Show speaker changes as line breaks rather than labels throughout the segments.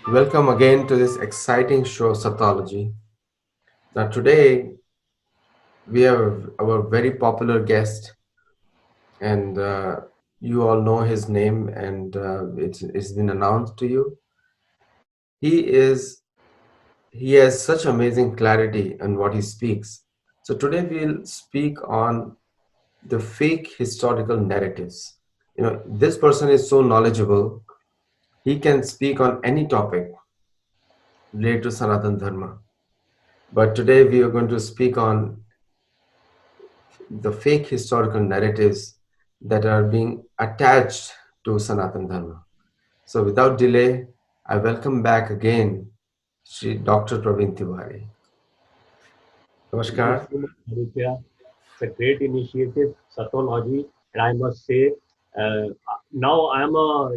Welcome again to this exciting show, Sattology. Now, today we have our very popular guest, and you all know his name, and it's been announced to you. He is he has such amazing clarity in what he speaks. So today we'll speak on the fake historical narratives. This person is so knowledgeable. He can speak on any topic related to Sanatan Dharma. But today we are going to speak on the fake historical narratives that are being attached to Sanatan Dharma. So without delay, I welcome back again Shri Dr. Praveen Tiwari.
Thank you
Namaskar.
so much, Aditya. It's a great initiative, Sattology, and I must say, now I'm a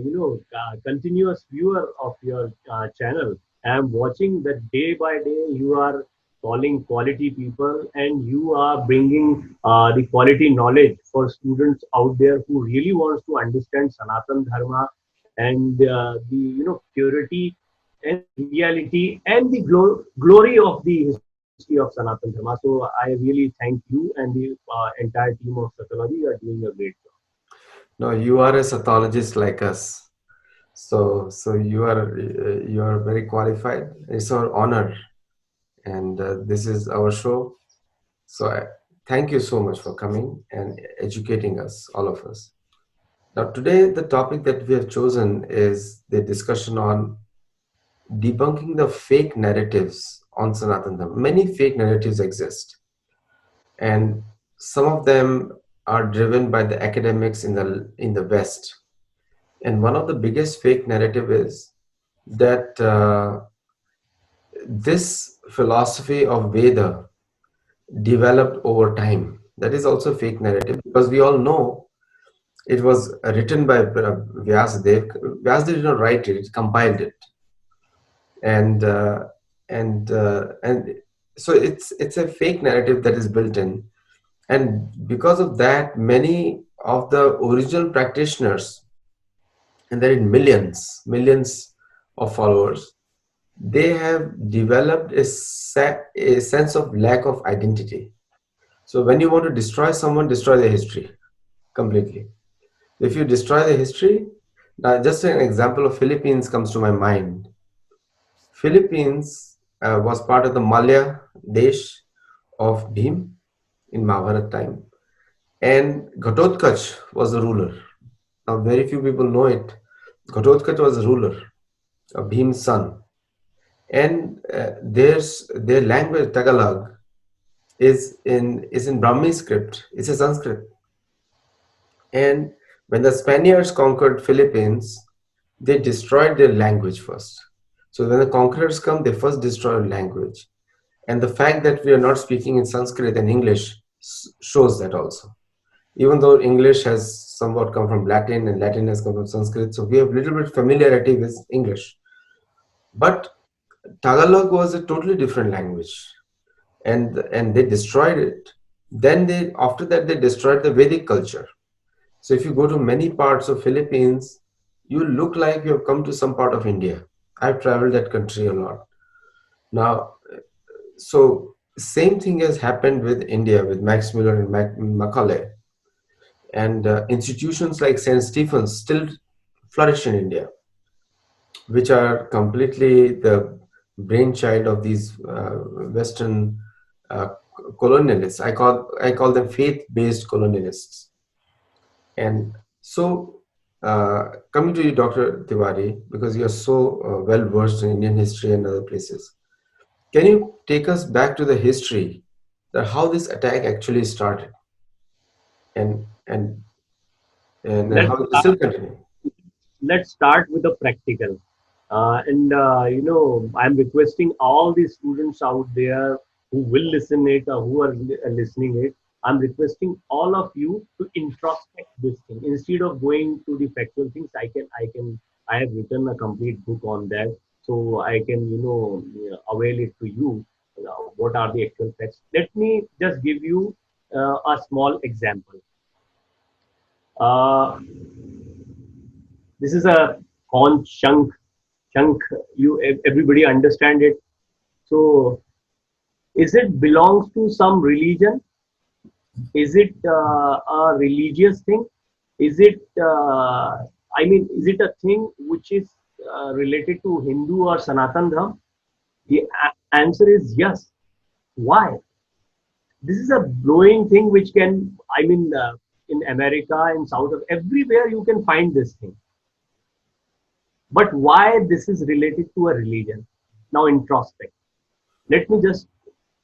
continuous viewer of your channel. I'm watching that day by day you are calling quality people and you are bringing the quality knowledge for students out there who really wants to understand Sanatan Dharma and the purity and reality and the glory of the history of Sanatan Dharma. So I really thank you and the entire team of Sattology. You are doing a great job.
No, you are a Sathologist like us. So you are very qualified. It's our honor, and this is our show. So thank you so much for coming and educating us, all of us. Now, today the topic that we have chosen is the discussion on debunking the fake narratives on Sanatan Dharma. Many fake narratives exist, and some of them are driven by the academics in the West. And one of the biggest fake narrative is that this philosophy of Veda developed over time. That is also a fake narrative because we all know it was written by Vyasadeva. Vyasadeva did not write it; he compiled it, and and so it's a fake narrative that is built in, and because of that many of the original practitioners, and there are millions of followers, they have developed a sense of lack of identity. So when you want to destroy someone, destroy their history completely. If you destroy the history, now just an example of Philippines comes to my mind. Philippines was part of the Malya Desh of Bhim in Mahabharata time, and Ghatotkacha was the ruler. Now, very few people know it. Ghatotkacha was the ruler of Bhim's son, and their language Tagalog is in Brahmi script. It's a Sanskrit, and when the Spaniards conquered Philippines, they destroyed their language first. So when the conquerors come, they first destroy language. And the fact that we are not speaking in Sanskrit and English shows that also. Even though English has somewhat come from Latin and Latin has come from Sanskrit, so we have little bit familiarity with English. But Tagalog was a totally different language, and they destroyed it. Then they after that they destroyed the Vedic culture. So if you go to many parts of Philippines, you look like you have come to some part of India. I've traveled that country a lot. Now, so same thing has happened with India with Max Muller and Macaulay, and institutions like St. Stephen's still flourish in India, which are completely the brainchild of these Western uh, colonialists. I call them faith-based colonialists. And so, coming to you, Dr. Tiwari, because you're so well versed in Indian history and other places, can you take us back to the history that how this attack actually started and and and how
Let's
it is
start,
still continuing?
let's start with the practical. I'm requesting all the students out there who will listen it or who are listening it. I'm requesting all of you to introspect this thing instead of going to the factual things. I have written a complete book on that, so I can avail it to you. What are the actual facts? Let me just give you a small example. Uh, this is a conch Shankh, everybody understand it. So is it belongs to some religion? Is it a religious thing? Is it, I mean, is it a thing which is related to Hindu or Sanatan Dharma? The answer is yes. Why? This is a growing thing which can, I mean, in America, in South, everywhere you can find this thing. But why this is related to a religion? Now introspect. Let me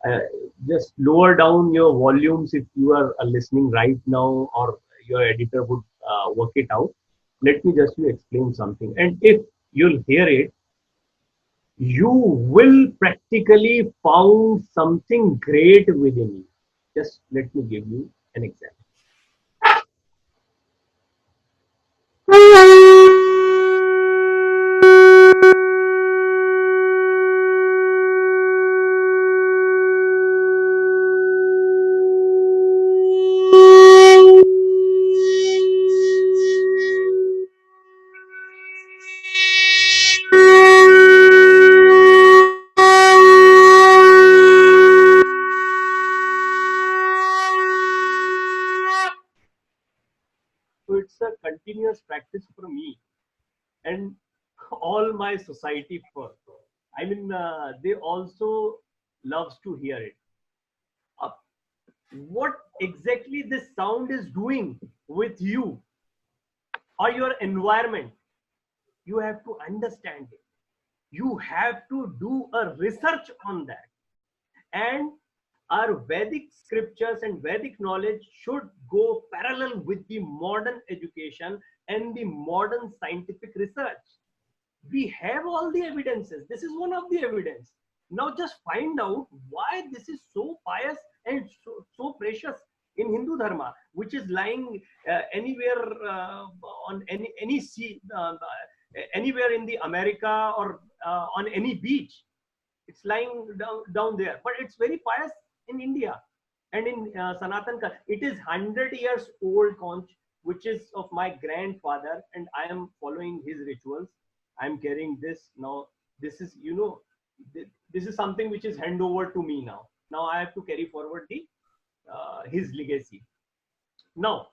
uh, just lower down your volumes if you are listening right now, or your editor would work it out. Let me just you explain something, and if you'll hear it, you will practically found something great within you. Just let me give you an example. So it's a continuous practice for me and all my society for. I mean, they also loves to hear it. Uh, what exactly this sound is doing with you or your environment, you have to understand it. You have to do a research on that. And our Vedic scriptures and Vedic knowledge should go parallel with the modern education and the modern scientific research. We have all the evidences. This is one of the evidence. Now just find out why this is so pious and so precious in Hindu dharma, which is lying anywhere on any sea, anywhere in the America, or on any beach. It's lying down there, but it's very pious in India. And in Sanatan, it is 100 years old conch, which is of my grandfather, and I am following his rituals. I'm carrying this now. This is, this is something which is hand over to me now. Now I have to carry forward the his legacy. Now,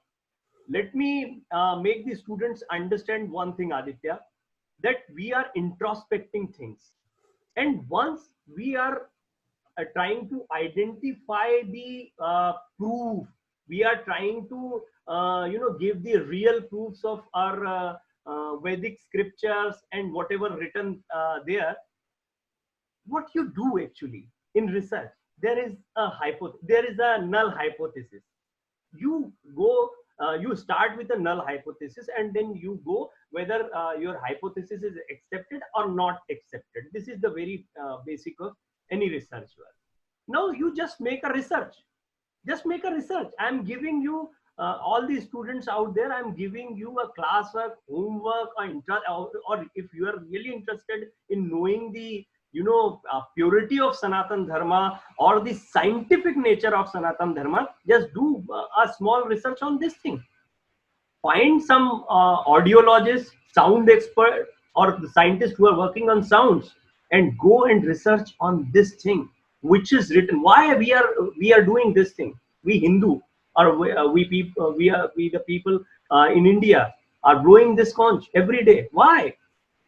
let me make the students understand one thing, Aditya, that we are introspecting things. And once we are trying to identify the proof, we are trying to, give the real proofs of our Vedic scriptures and whatever written there. What you do actually in research, there is a null hypothesis. You go, you start with a null hypothesis, and then you go whether your hypothesis is accepted or not accepted. This is the very basic of any research work. Now you just make a research. Just make a research. I'm giving you, all the students out there, I'm giving you a classwork, homework, or if you are really interested in knowing the, purity of Sanatan Dharma or the scientific nature of Sanatan Dharma, just do a small research on this thing. Find some audiologist, sound expert, or the scientists who are working on sounds, and go and research on this thing which is written. Why we are doing this thing? We Hindu, or we people, we the people in India are blowing this conch every day. Why?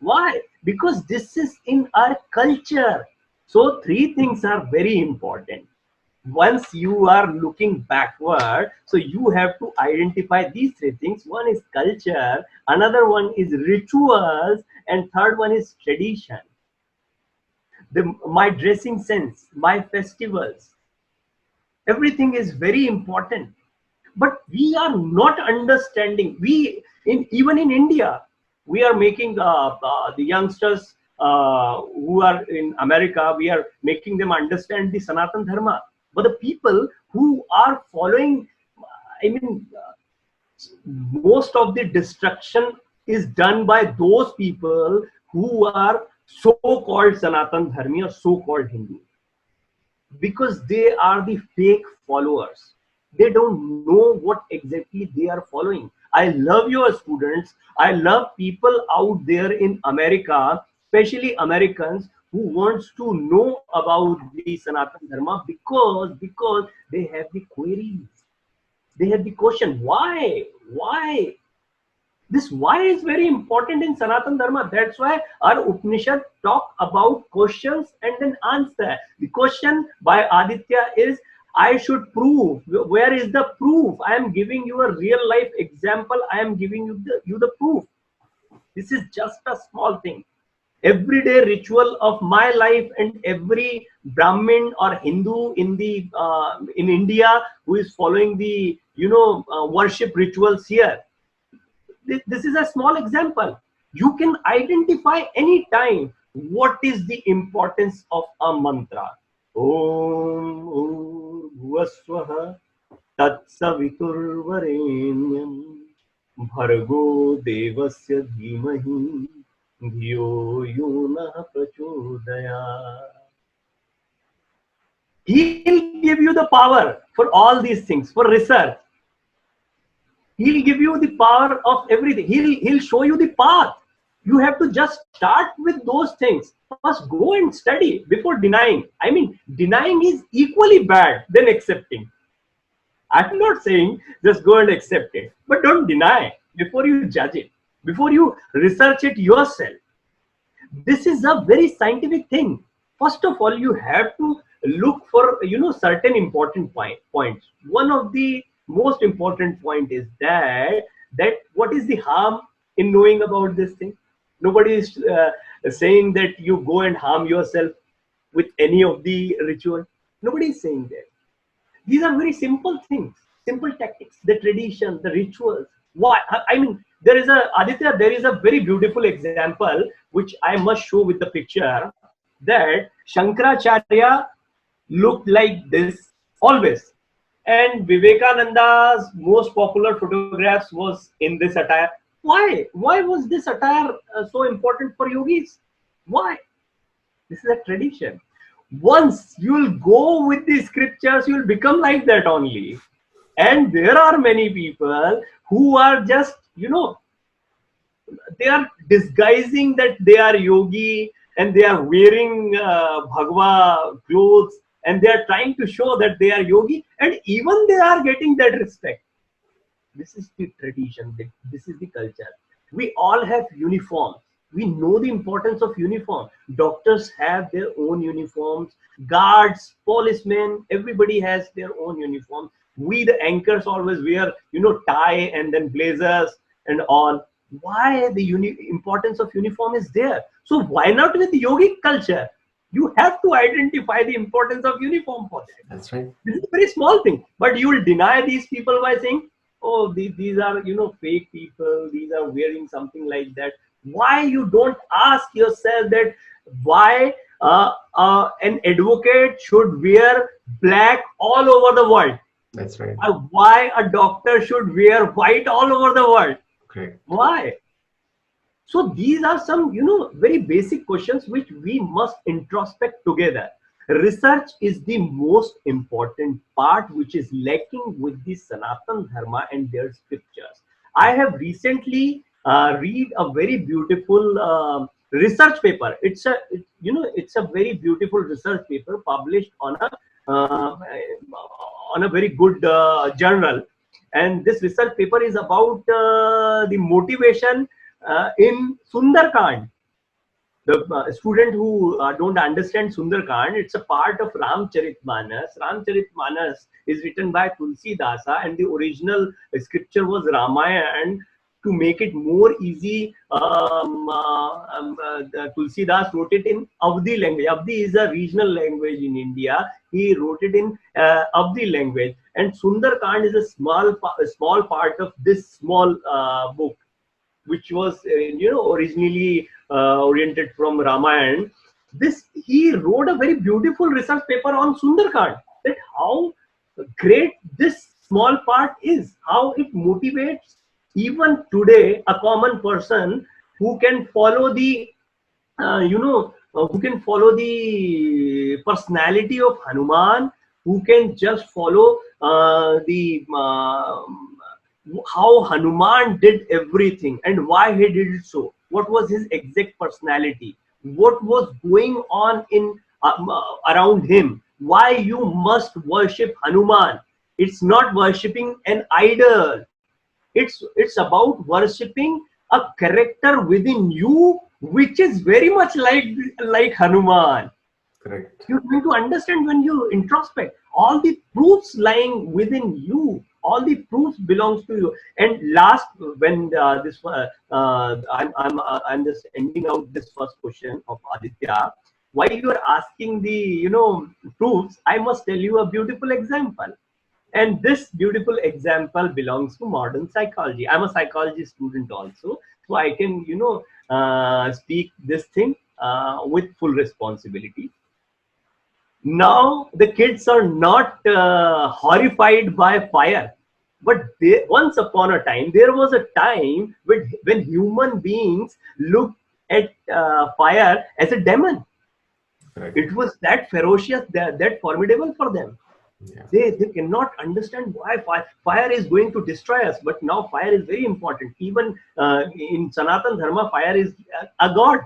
Why? Because this is in our culture. So three things are very important. Once you are looking backward, so you have to identify these three things. One is culture, another one is rituals, and third one is tradition. My dressing sense, my festivals, everything is very important. But we are not understanding. We, in even in India, we are making the youngsters who are in America, we are making them understand the Sanatan Dharma. But the people who are following, I mean, most of the destruction is done by those people who are so-called Sanatan Dharmi or so-called Hindu, because they are the fake followers. They don't know what exactly they are following. I love your students. I love people out there in America, especially Americans who wants to know about the Sanatan Dharma because they have the queries, they have the question why this why is very important in Sanatan Dharma. That's why our Upanishad talk about questions and then answer. The question by Aditya is, I should prove. Where is the proof? I am giving you a real life example. I am giving you the proof. This is just a small thing. Everyday ritual of my life, and every Brahmin or Hindu in the in India who is following the worship rituals here, this is a small example. You can identify any time what is the importance of a mantra. Om Bhuvaswaha Tatsaviturvarenyam Bhargo Devasya Dhimahi Dhiyo Yona Prachodaya. He'll give you the power for all these things, for research. He'll give you the power of everything. He'll show you the path. You have to just start with those things. First, go and study before denying. I mean, denying is equally bad than accepting. I'm not saying just go and accept it, but don't deny before you judge it, before you research it yourself. This is a very scientific thing. First of all, you have to look for certain important points. One of the most important point is that what is the harm in knowing about this thing? Nobody is saying that you go and harm yourself with any of the ritual. Nobody is saying that. These are very simple things, simple tactics, the tradition, the rituals. Why? I mean, there is a Aditya. There is a very beautiful example which I must show with the picture, that Shankaracharya looked like this always, and Vivekananda's most popular photographs was in this attire. Why? Why was this attire so important for yogis? Why? This is a tradition. Once you will go with the scriptures, you will become like that only. And there are many people who are just, they are disguising that they are yogi, and they are wearing Bhagwa clothes, and they are trying to show that they are yogi, and even they are getting that respect. This is the tradition. This is the culture. We all have uniforms. We know the importance of uniform. Doctors have their own uniforms. Guards, policemen, everybody has their own uniform. We, the anchors, always wear, tie and then blazers and all. Why the importance of uniform is there? So why not with yogic culture? You have to identify the importance of uniform for that.
That's right.
This is a very small thing, but you will deny these people by saying, oh, these are fake people, these are wearing something like that. Why you don't ask yourself that why an advocate should wear black all over the world?
That's right.
Why a doctor should wear white all over the world?
Okay.
Why? So these are some, very basic questions which we must introspect together. Research is the most important part which is lacking with the Sanatan Dharma and their scriptures. I have recently read a very beautiful research paper. It's a very beautiful research paper published uh, on a very good journal. And this research paper is about the motivation in Sundarkand. The student who don't understand Sundarkand, it's a part of Ramcharitmanas. Ramcharitmanas is written by Tulsi Dasa, and the original scripture was Ramayana. And to make it more easy, Tulsi Das wrote it in Avdi language. Avdi is a regional language in India. He wrote it in Avdi language, and Sundarkand is a small part of this small book, which was originally oriented from Ramayana. He wrote a very beautiful research paper on Sundarkand, that how great this small part is, how it motivates even today a common person who can follow the who can follow the personality of Hanuman, who can just follow the how Hanuman did everything and why he did it so. What was his exact personality? what was going on in around him. Why you must worship Hanuman? It's not worshipping an idol. It's about worshipping a character within you, which is very much like Hanuman.
Correct.
You're going to understand when you introspect all the proofs lying within you. All the proofs belongs to you. And last, when I'm just ending out this first question of Aditya. Why you are asking the proofs? I must tell you a beautiful example. And this beautiful example belongs to modern psychology. I'm a psychology student also, so I can speak this thing with full responsibility. Now the kids are not horrified by fire, but once upon a time there was a time when human beings looked at fire as a demon.
Correct.
It was that ferocious, that formidable for them.
Yeah.
They cannot understand why fire is going to destroy us. But now fire is very important. Even in Sanatan Dharma, fire is a god.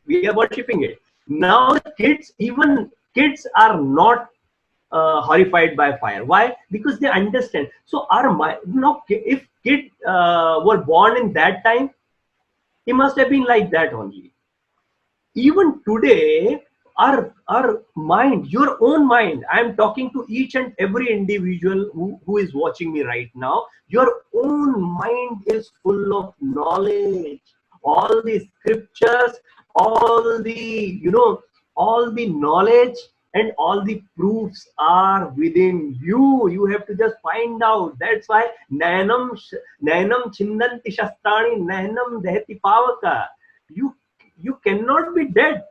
We are worshipping it. Now the kids, even kids, are not horrified by fire. Why? Because they understand. So our mind, if kid were born in that time, he must have been like that only. Even today, our mind, your own mind, I am talking to each and every individual who is watching me right now. Your own mind is full of knowledge. All the scriptures, all the all the knowledge and all the proofs are within you. You have to just find out. That's why nayanam chindanti shastrani nayanam dehati pavaka. You cannot be dead.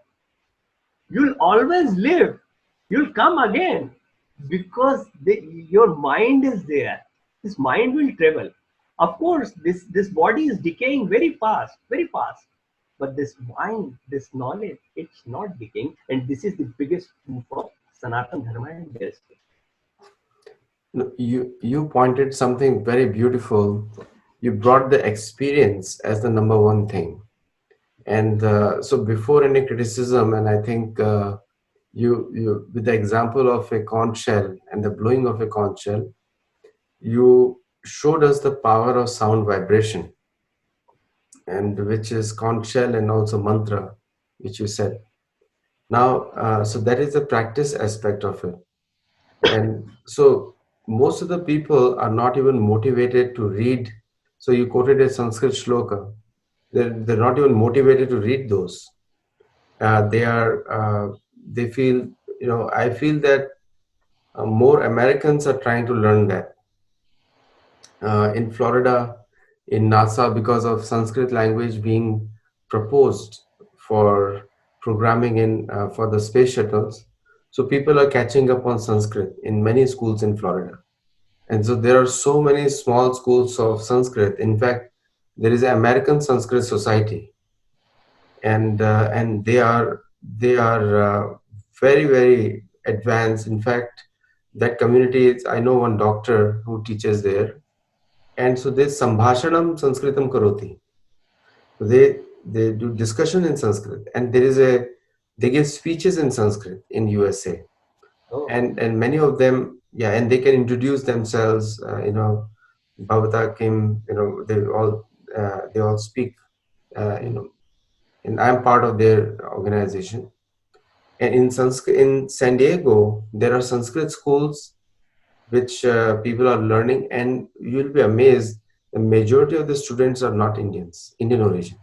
You'll always live. You'll come again because your mind is there. This mind will travel. Of course, this body is decaying very fast, very fast. But this mind, this knowledge, it's not decaying, and this is the biggest proof of Sanatan Dharma and this.
No, you pointed something very beautiful. You brought the experience as the number one thing. And so before any criticism, and I think you with the example of a conch shell and the blowing of a conch shell, you showed us the power of sound vibration, and which is conch shell and also mantra, which you said. Now, so that is the practice aspect of it. And so most of the people are not even motivated to read. So you quoted a Sanskrit shloka. They're not even motivated to read those. They are they feel, I feel that more Americans are trying to learn that. In Florida, in NASA, because of Sanskrit language being proposed for programming in for the space shuttles, so people are catching up on Sanskrit in many schools in Florida. And so there are so many small schools of Sanskrit. In fact, there is an American Sanskrit Society, and they are very very advanced. In fact, that community is, I know one doctor who teaches there, and so they sambhashanam sanskritam karoti. So they do discussion in Sanskrit, and they give speeches in Sanskrit in USA,
Oh,
and many of them, yeah, and they can introduce themselves, Bhavata Kim, they all speak, and I'm part of their organization. And in Sanskrit, in San Diego, there are Sanskrit schools which people are learning, and you'll be amazed. The majority of the students are not Indians, Indian origin.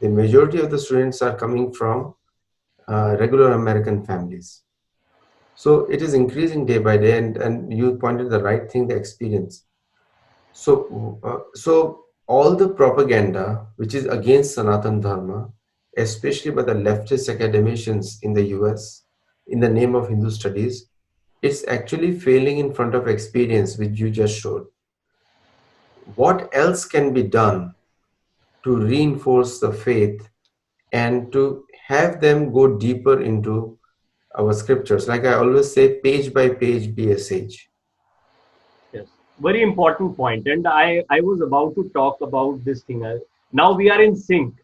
The majority of the students are coming from regular American families. So it is increasing day by day, and you pointed the right thing, the experience. So all the propaganda which is against Sanatan Dharma, especially by the leftist academicians in the US, in the name of Hindu studies, it's actually failing in front of experience, which you just showed. What else can be done to reinforce the faith and to have them go deeper into our scriptures? Like I always say, page by page, be a sage.
yes. Very important point. And I was about to talk about this thing. Now we are in sync.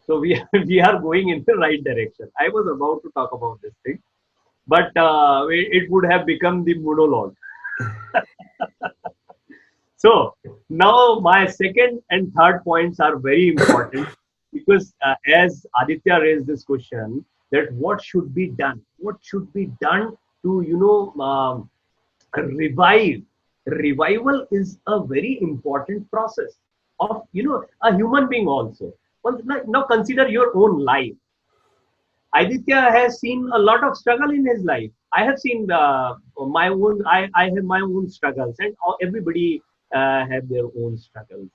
So we we are going in the right direction. I was about to talk about this thing, but it would have become the monologue. So now my second and third points are very important because as Aditya raised this question, that what should be done? What should be done to revive? Revival is a very important process of a human being also. Well, now consider your own life. Aditya has seen a lot of struggle in his life. I have seen my own. I have my own struggles, and everybody have their own struggles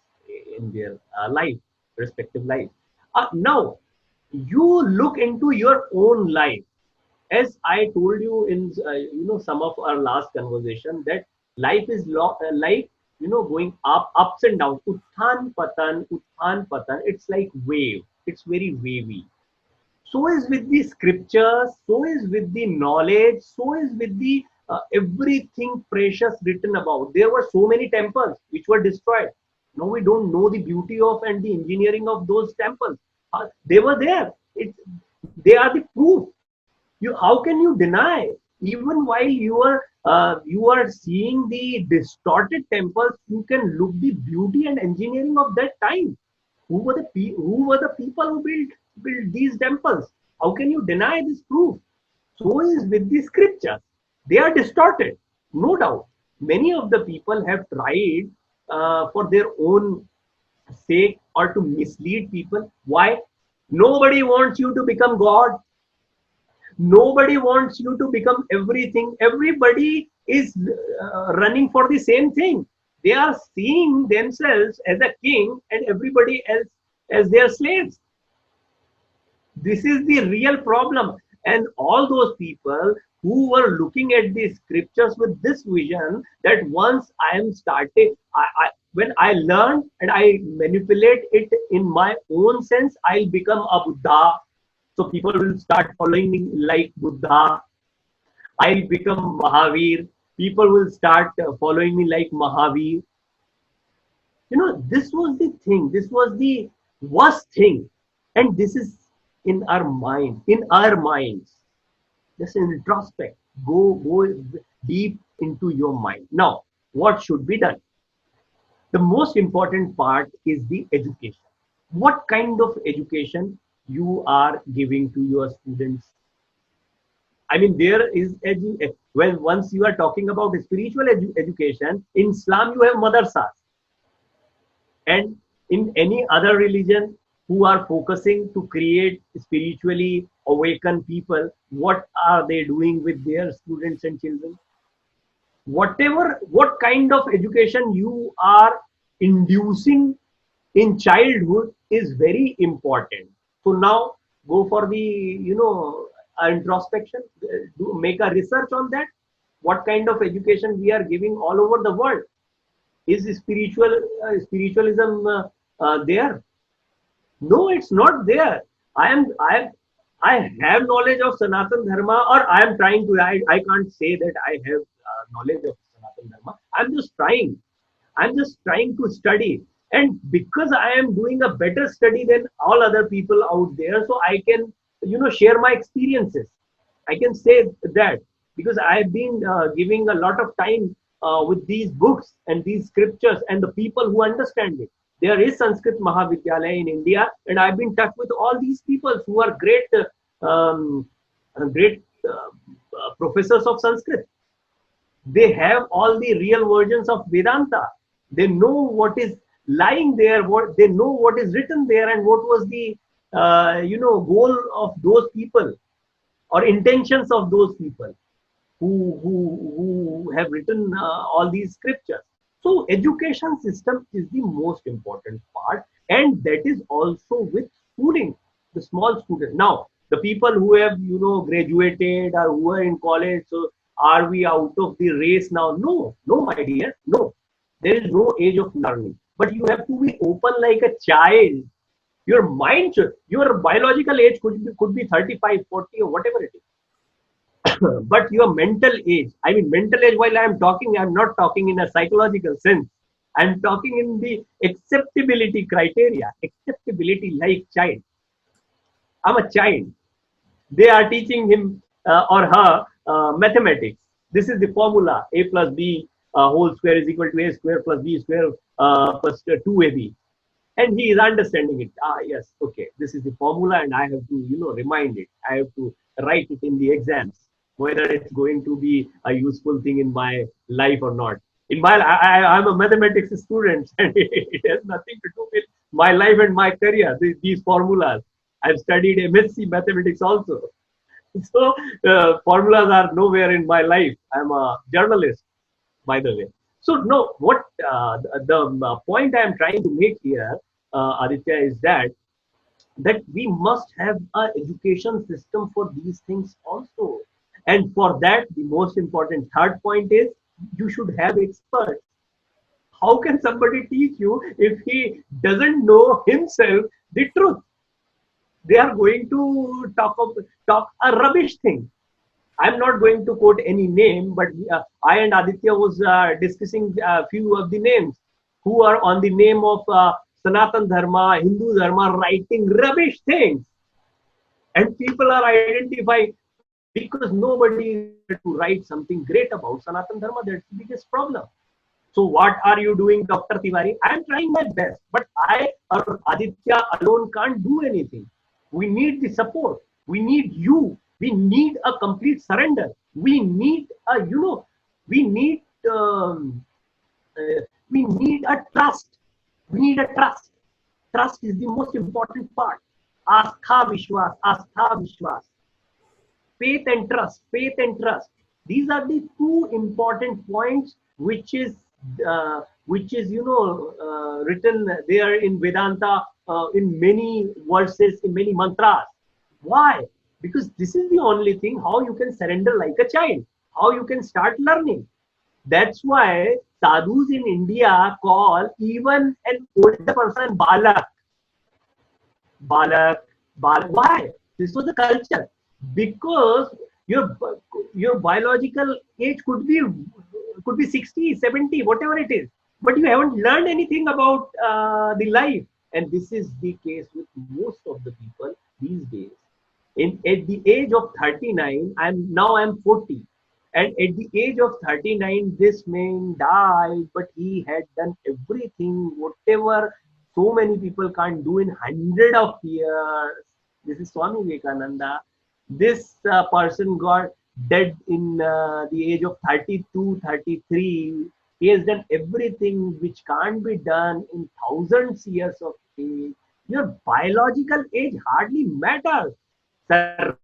in their life, respective life. Now, you look into your own life. As I told you in some of our last conversation, that life is like going ups and downs, uthan patan. It's like wave. It's very wavy. So is with the scriptures, so is with the knowledge, so is with the everything precious written about. There were so many temples which were destroyed. Now we don't know the beauty of and the engineering of those temples. They were there. They are the proof. How can you deny? Even while you are seeing the distorted temples, you can look the beauty and engineering of that time. Who were the people who built these temples? How can you deny this proof? So is with the scriptures. They are distorted, no doubt. Many of the people have tried for their own sake or to mislead people. Why? Nobody wants you to become God. Nobody wants you to become everything. Everybody is running for the same thing. They are seeing themselves as a king and everybody else as their slaves. This is the real problem. And all those people who were looking at the scriptures with this vision, that once I am starting, when I learn and I manipulate it in my own sense, I'll become a Buddha. So people will start following me like Buddha. I'll become Mahavir. People will start following me like Mahavir. This was the thing. This was the worst thing. And this is in our mind, in our minds. Just introspect. Go deep into your mind. Now, what should be done? The most important part is the education. What kind of education you are giving to your students? I mean, there is when once you are talking about spiritual education, in Islam you have madrasas, and in any other religion who are focusing to create spiritually awakened people, what are they doing with their students and children? What kind of education you are inducing in childhood is very important. So now go for the introspection, make a research on that. What kind of education we are giving all over the world? Is spiritualism there? No, it's not there. I have knowledge of Sanatan Dharma, or I am trying to. I can't say that I have knowledge of Sanatan Dharma. I'm just trying to study. And because I am doing a better study than all other people out there, so I can, share my experiences. I can say that because I've been giving a lot of time with these books and these scriptures and the people who understand it. There is Sanskrit Mahavidyalaya in India, and I've been in touch with all these people who are great professors of Sanskrit. They have all the real versions of Vedanta. They know what is lying there, what they know what is written there, and what was the goal of those people or intentions of those people who have written all these scriptures. So education system is the most important part, and that is also with schooling, the small student. Now, the people who have graduated or who are in college, so are we out of the race now? No, no, my dear, no. There is no age of learning, but you have to be open like a child. Your mind should, your biological age could be 35, 40, or whatever it is. But your mental age, I mean, mental age, while I'm talking, I'm not talking in a psychological sense. I'm talking in the acceptability criteria, acceptability like child. I'm a child. They are teaching him or her mathematics. This is the formula: a plus b whole square is equal to a square plus b square plus 2ab, and he is understanding it. Ah, yes, okay, this is the formula, and I have to, remind it. I have to write it in the exams, whether it's going to be a useful thing in my life or not. In my, I'm a mathematics student, and it has nothing to do with my life and my career. These formulas. I've studied MSc mathematics also, so formulas are nowhere in my life. I'm a journalist, by the way. So no, what the point I am trying to make here, Aditya, is that we must have a education system for these things also. And for that, the most important third point is you should have experts. How can somebody teach you if he doesn't know himself the truth? They are going to talk a rubbish thing. I'm not going to quote any name, but I and Aditya was discussing a few of the names who are on the name of Sanatan Dharma, Hindu Dharma, writing rubbish things, and people are identifying because nobody is there to write something great about Sanatan Dharma. That's the biggest problem. So what are you doing, Dr. Tiwari? I am trying my best, but I or Aditya alone can't do anything. We need the support. We need you. We need a complete surrender. We need a, we need, um, we need a trust. We need a trust. Trust is the most important part. Astha Vishwas. Faith and trust. These are the two important points which is written there in Vedanta, in many verses, in many mantras. Why? Because this is the only thing how you can surrender like a child, how you can start learning. That's why sadhus in India call even an older person balak. Balak, Balak. Why? This was the culture. Because your your biological age could be 60, 70, whatever it is, but you haven't learned anything about the life. And this is the case with most of the people these days. In at the age of 39, I'm 40, and at the age of 39, this man died, but he had done everything, whatever so many people can't do in hundred of years. This is Swami Vivekananda. This person got dead in the age of 32, 33. He has done everything which can't be done in thousands years of age. Your biological age hardly matters. Surrender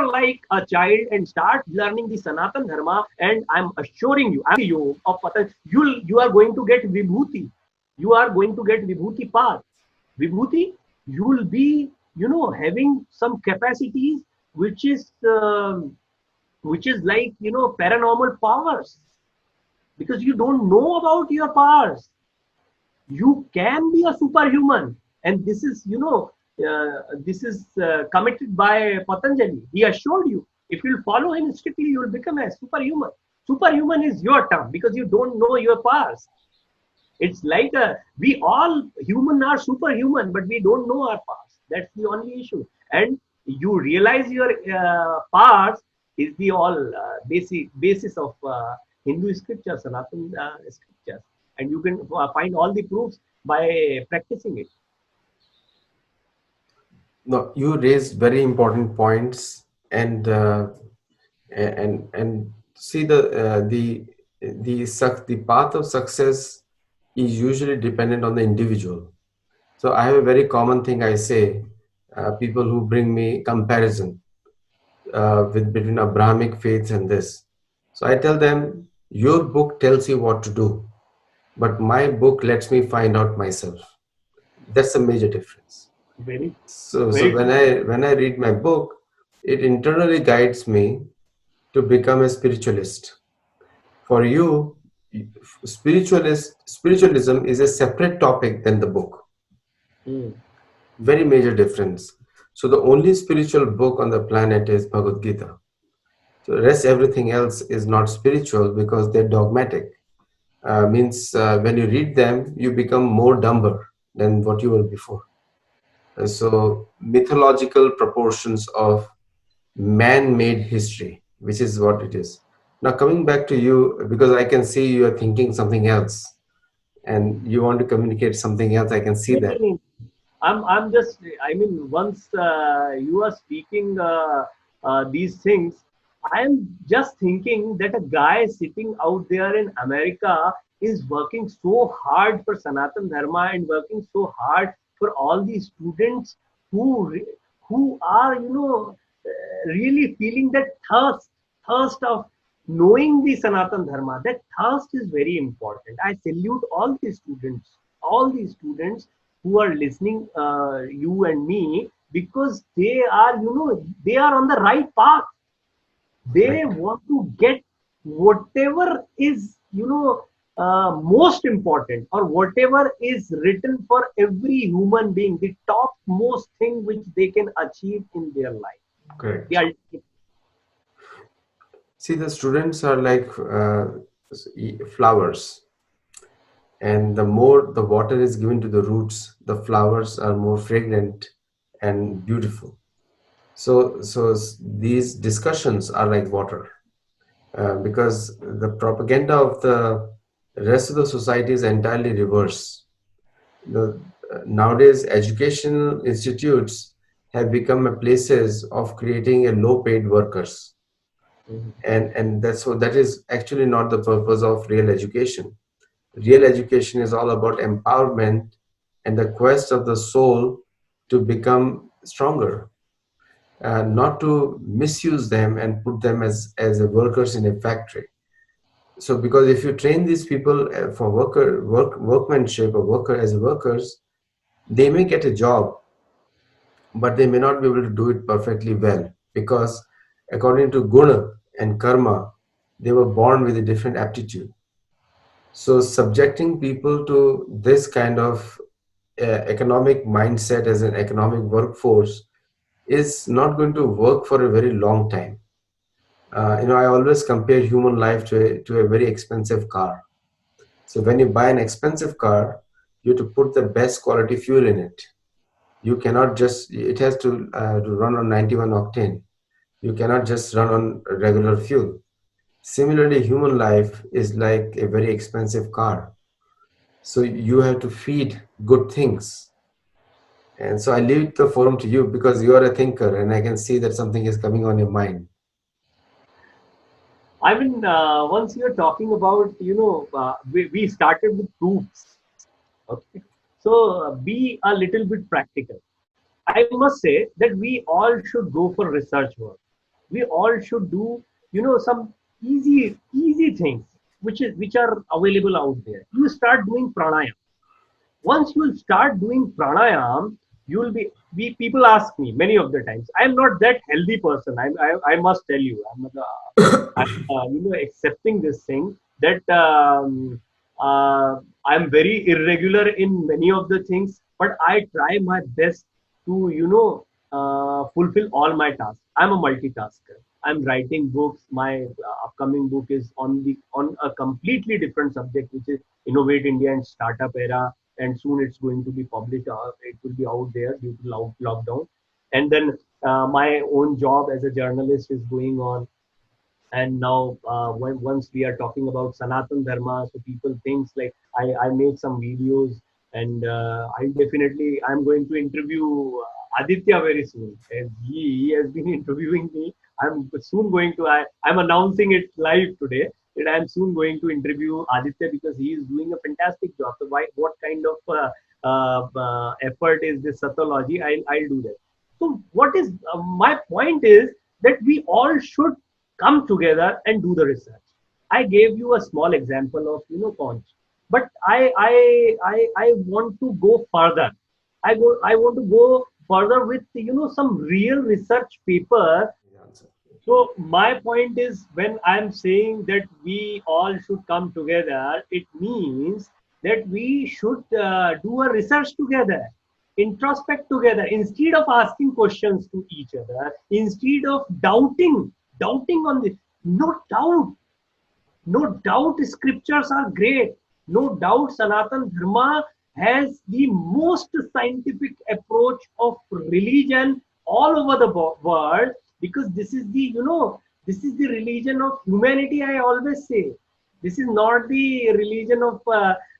like a child and start learning the Sanatan Dharma. And I'm assuring you, I'm you of Patan, you are going to get Vibhuti. You are going to get Vibhuti path. Vibhuti, you will be, having some capacities which is like, paranormal powers, because you don't know about your powers. You can be a superhuman, and this is committed by Patanjali. He assured you, if you follow him strictly, you will become a superhuman. Superhuman is your term because you don't know your powers. It's like we all human are superhuman, but we don't know our powers. That's the only issue. And you realize your powers is the all basis of Hindu scriptures, Sanatan scriptures, and you can find all the proofs by practicing it.
No, you raised very important points, and see the path of success is usually dependent on the individual. So I have a very common thing I say, people who bring me comparison with between Abrahamic faiths and this. So I tell them, your book tells you what to do, but my book lets me find out myself. That's a major difference.
Very,
So
very
when
true.
I read my book, it internally guides me to become a spiritualist. For you, spiritualism is a separate topic than the book.
Mm.
Very major difference. So the only spiritual book on the planet is Bhagavad Gita. So rest everything else is not spiritual because they're dogmatic. Means when you read them, you become more dumber than what you were before. So mythological proportions of man-made history, which is what it is. Now coming back to you, because I can see you are thinking something else and you want to communicate something else. I can see
No, no,
that.
no. I'm just, I mean, once you are speaking these things, I am just thinking that a guy sitting out there in America is working so hard for Sanatan Dharma and working so hard for all these students who are, really feeling that thirst of knowing the Sanatan Dharma. That thirst is very important. I salute all these students who are listening, you and me, because they are, they are on the right path. They
Correct.
want to get whatever is, most important, or whatever is written for every human being, the top most thing which they can achieve in their life. The
Correct.
ultimate.
See, the students are like flowers, and the more the water is given to the roots, the flowers are more fragrant and beautiful. So these discussions are like water, because the propaganda of the rest of the society is entirely reverse. The nowadays educational institutes have become a places of creating a low-paid workers,
Mhm.
and that is actually not the purpose of real education. Real education is all about empowerment and the quest of the soul to become stronger, not to misuse them and put them as a workers in a factory. So because if you train these people for workmanship or worker as workers, they may get a job, but they may not be able to do it perfectly well, because according to guna and karma, they were born with a different aptitude. So subjecting people to this kind of economic mindset as an economic workforce is not going to work for a very long time. I always compare human life to a very expensive car. So when you buy an expensive car, you have to put the best quality fuel in it. You cannot just, it has to run on 91 octane. You cannot just run on regular fuel. Similarly, human life is like a very expensive car. So you have to feed good things. And so I leave the forum to you because you are a thinker and I can see that something is coming on your mind.
I mean, once you're talking about, we started with proofs. Okay. So be a little bit practical. I must say that we all should go for research work. We all should do, some easy things which are available out there. You start doing pranayama. Once you start doing pranayam, you will be people ask me many of the times. I am not that healthy person. I must tell you, I'm accepting this thing that I'm very irregular in many of the things, but I try my best to fulfill all my tasks. I'm a multitasker. I'm writing books. My upcoming book is on a completely different subject, which is Innovate India and Startup Era, and soon it's going to be published. It will be out there due to lockdown, and then my own job as a journalist is going on. And now once we are talking about Sanatan Dharma, so people thinks like I make some videos, and I'm going to interview Aditya very soon, and he has been interviewing me. I'm soon going to I'm announcing it live today that I'm soon going to interview Aditya because he is doing a fantastic job. So what kind of effort is this Sattology? I'll do that. So what is my point is that we all should come together and do the research. I gave you a small example of conch, but I want to go further. I want to go further with some real research paper.
The answer.
So my point is, when I'm saying that we all should come together, it means that we should do a research together, introspect together, instead of asking questions to each other, instead of doubting doubting on this. No doubt, no doubt scriptures are great. No doubt Sanatan Dharma has the most scientific approach of religion all over the world, because this is the, this is the religion of humanity, I always say. This is not the religion of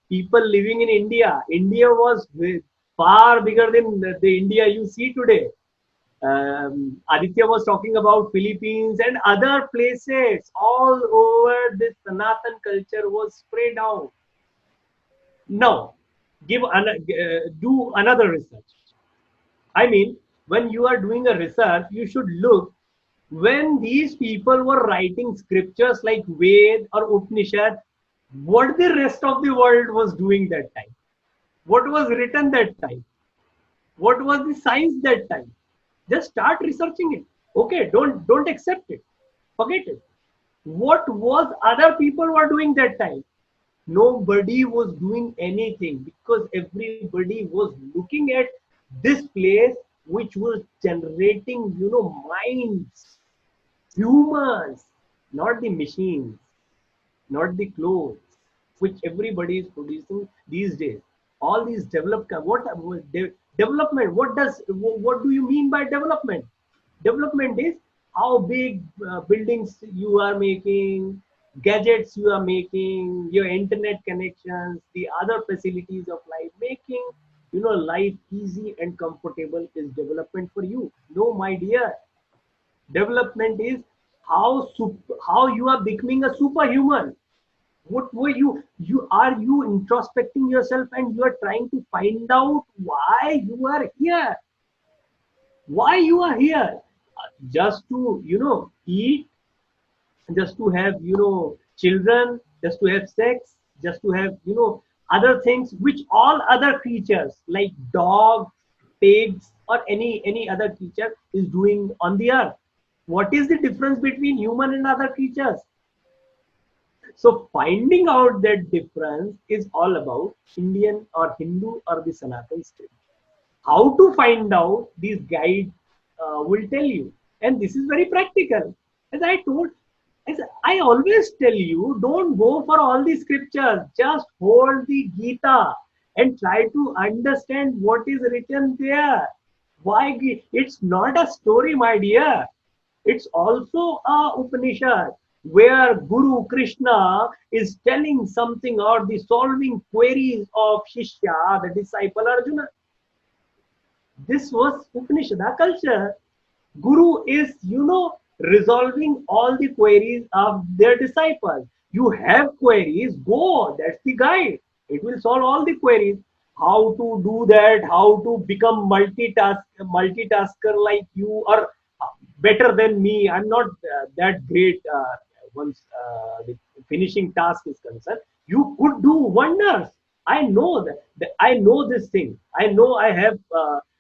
people living in India. India was far bigger than the India you see today. Aditya was talking about Philippines and other places all over. This Sanatan culture was spread out. Now, do another research. I mean, when you are doing a research, you should look when these people were writing scriptures like Ved or Upanishad, what the rest of the world was doing that time. What was written that time? What was the science that time? Just start researching it. Okay, don't accept it. Forget it. What was other people were doing that time? Nobody was doing anything, because everybody was looking at this place which was generating, minds, humans, not the machines, not the clothes, which everybody is producing these days. All these development? What do you mean by development? Development is how big buildings you are making, gadgets you are making, your internet connections, the other facilities of life, making life easy and comfortable is development for you. No, my dear, development is how you are becoming a superhuman. What were you introspecting yourself, and you are trying to find out why you are here. Why you are here? Just to eat, just to have children, just to have sex, just to have other things which all other creatures like dogs, pigs, or any other creature is doing on the earth. What is the difference between human and other creatures? So finding out that difference is all about Indian or Hindu or the Sanatan script. How to find out, these guides will tell you. And this is very practical. As I told, as I always tell you, don't go for all the scriptures. Just hold the Gita and try to understand what is written there. Why? It's not a story, my dear. It's also a Upanishad where Guru Krishna is telling something or the solving queries of Shishya, the disciple Arjuna. This was Upanishad culture. Guru is, resolving all the queries of their disciples. You have queries, go, that's the guide. It will solve all the queries. How to do that, how to become multitasker like you, or better than me. I'm not that great once the finishing task is concerned. You could do wonders. I know that I know this thing. I know I have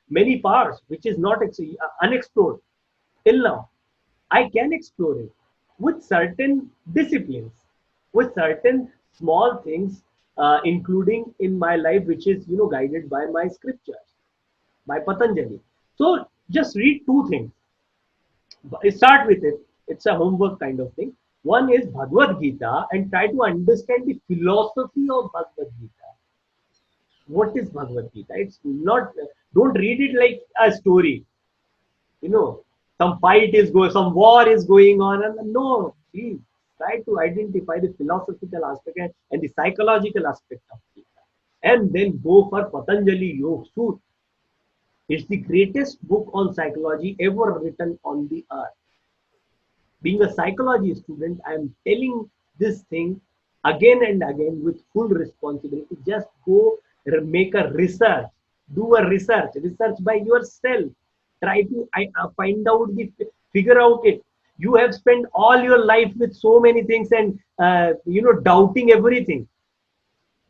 many parts which is not actually unexplored till now. I can explore it with certain disciplines, with certain small things, including in my life, which is guided by my scriptures, by Patanjali. So just read two things. Start with it. It's a homework kind of thing. One is Bhagavad Gita, and try to understand the philosophy of Bhagavad Gita. What is Bhagavad Gita? It's not. Don't read it like a story. Some fight is going, some war is going on, and no, please try to identify the philosophical aspect and the psychological aspect of Gita, and then go for Patanjali Yoga Sutra. It's the greatest book on psychology ever written on the earth. Being a psychology student, I am telling this thing again and again with full responsibility. Just go make a research, do a research by yourself. Try to find out figure out it. You have spent all your life with so many things and doubting everything.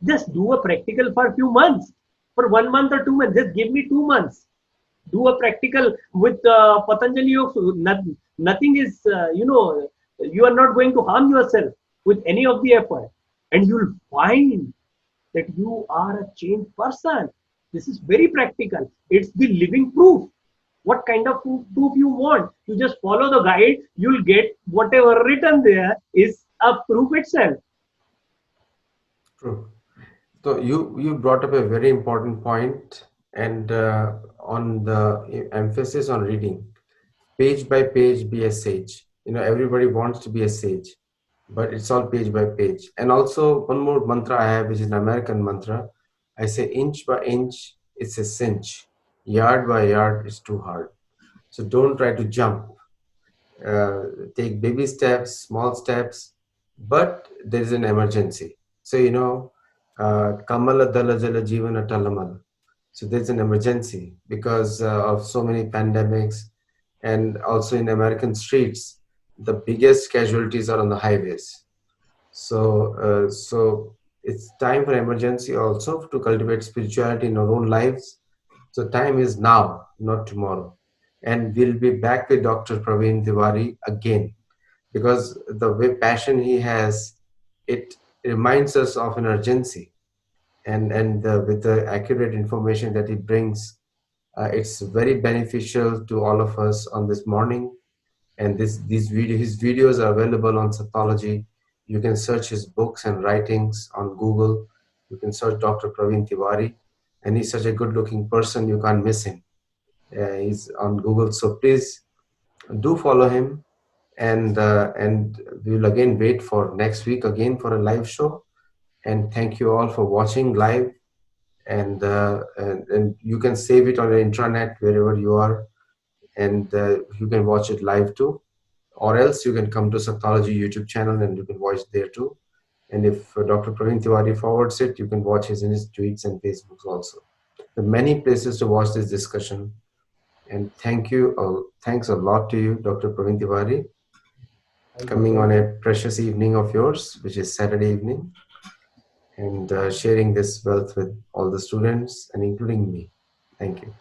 Just do a practical for a few months, for 1 month or 2 months. Just give me 2 months. Do a practical with Patanjali Yoga. Nothing is, you are not going to harm yourself with any of the effort. And you'll find that you are a changed person. This is very practical. It's the living proof. What kind of proof you want? You just follow the guide, you'll get whatever written there is a proof itself.
True. So you brought up a very important point, and on the emphasis on reading, page by page, be a sage. Everybody wants to be a sage, but it's all page by page. And also one more mantra I have, which is an American mantra. I say inch by inch, it's a cinch. Yard by yard, it's too hard. So don't try to jump. uh, Take baby steps, small steps, but there is an emergency. So, Kamala Dala Jala Jeevana Talamal. So there's an emergency because of so many pandemics, and also in American streets, the biggest casualties are on the highways. So it's time for emergency also to cultivate spirituality in our own lives. So time is now, not tomorrow. And we'll be back with Dr. Praveen Tiwari again, because the way passion he has, it reminds us of an urgency. And with the accurate information that he brings, it's very beneficial to all of us on this morning. And his videos are available on Sattology. You can search his books and writings on Google. You can search Dr. Praveen Tiwari, and he's such a good-looking person. You can't miss him. He's on Google, so please do follow him. And we will again wait for next week again for a live show. And thank you all for watching live. And you can save it on the intranet wherever you are, and you can watch it live too, or else you can come to Sattology YouTube channel and you can watch there too. And if Dr. Praveen Tiwari forwards it, you can watch his in his tweets and Facebooks also. There are many places to watch this discussion. And thanks a lot to you, Dr. Praveen Tiwari,
Thank you
coming
so
on
much.
a precious evening of yours, which is Saturday evening, and sharing this wealth with all the students and including me. Thank you.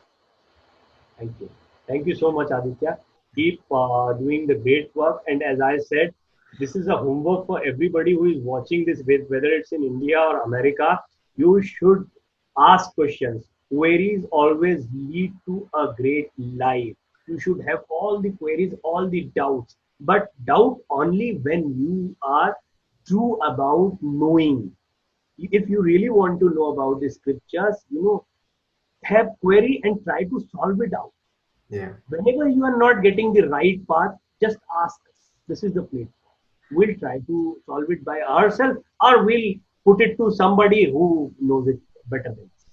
Thank you. Thank you so much, Aditya. Keep doing the great work. And as I said, this is a homework for everybody who is watching this, whether it's in India or America. You should ask questions. Queries always lead to a great life. You should have all the queries, all the doubts, but doubt only when you are true about knowing. If you really want to know about the scriptures, have query and try to solve it out.
Yeah.
Whenever you are not getting the right path, just ask us. This is the platform. We'll try to solve it by ourselves, or we'll put it to somebody who knows it better than us.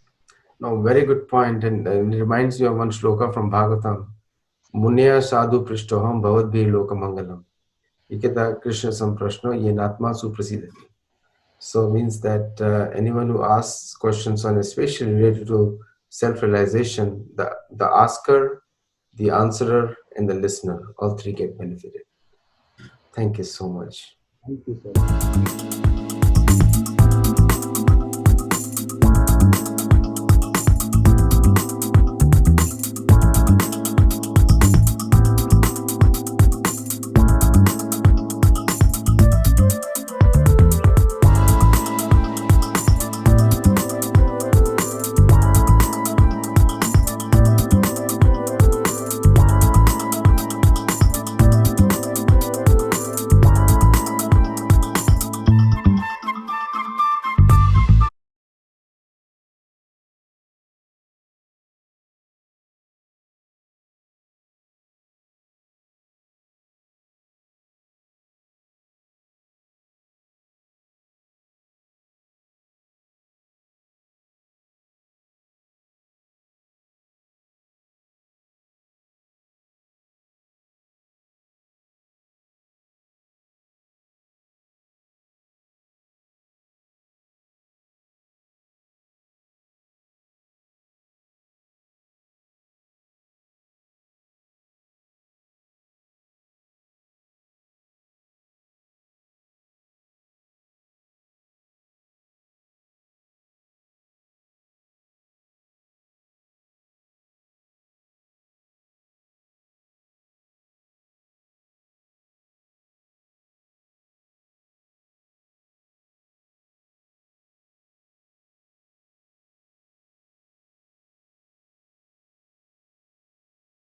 No, very good point, and it reminds me of one shloka from Bhagavatam. Munya sadhu prishtoham bhavadbhi lokamangalam. Ikeda Krishna samprashno yenatma suprasidati. So means that anyone who asks questions on especially related to self-realization, the asker, the answerer, and the listener, all three get benefited. Thank you so much.
Thank you so much.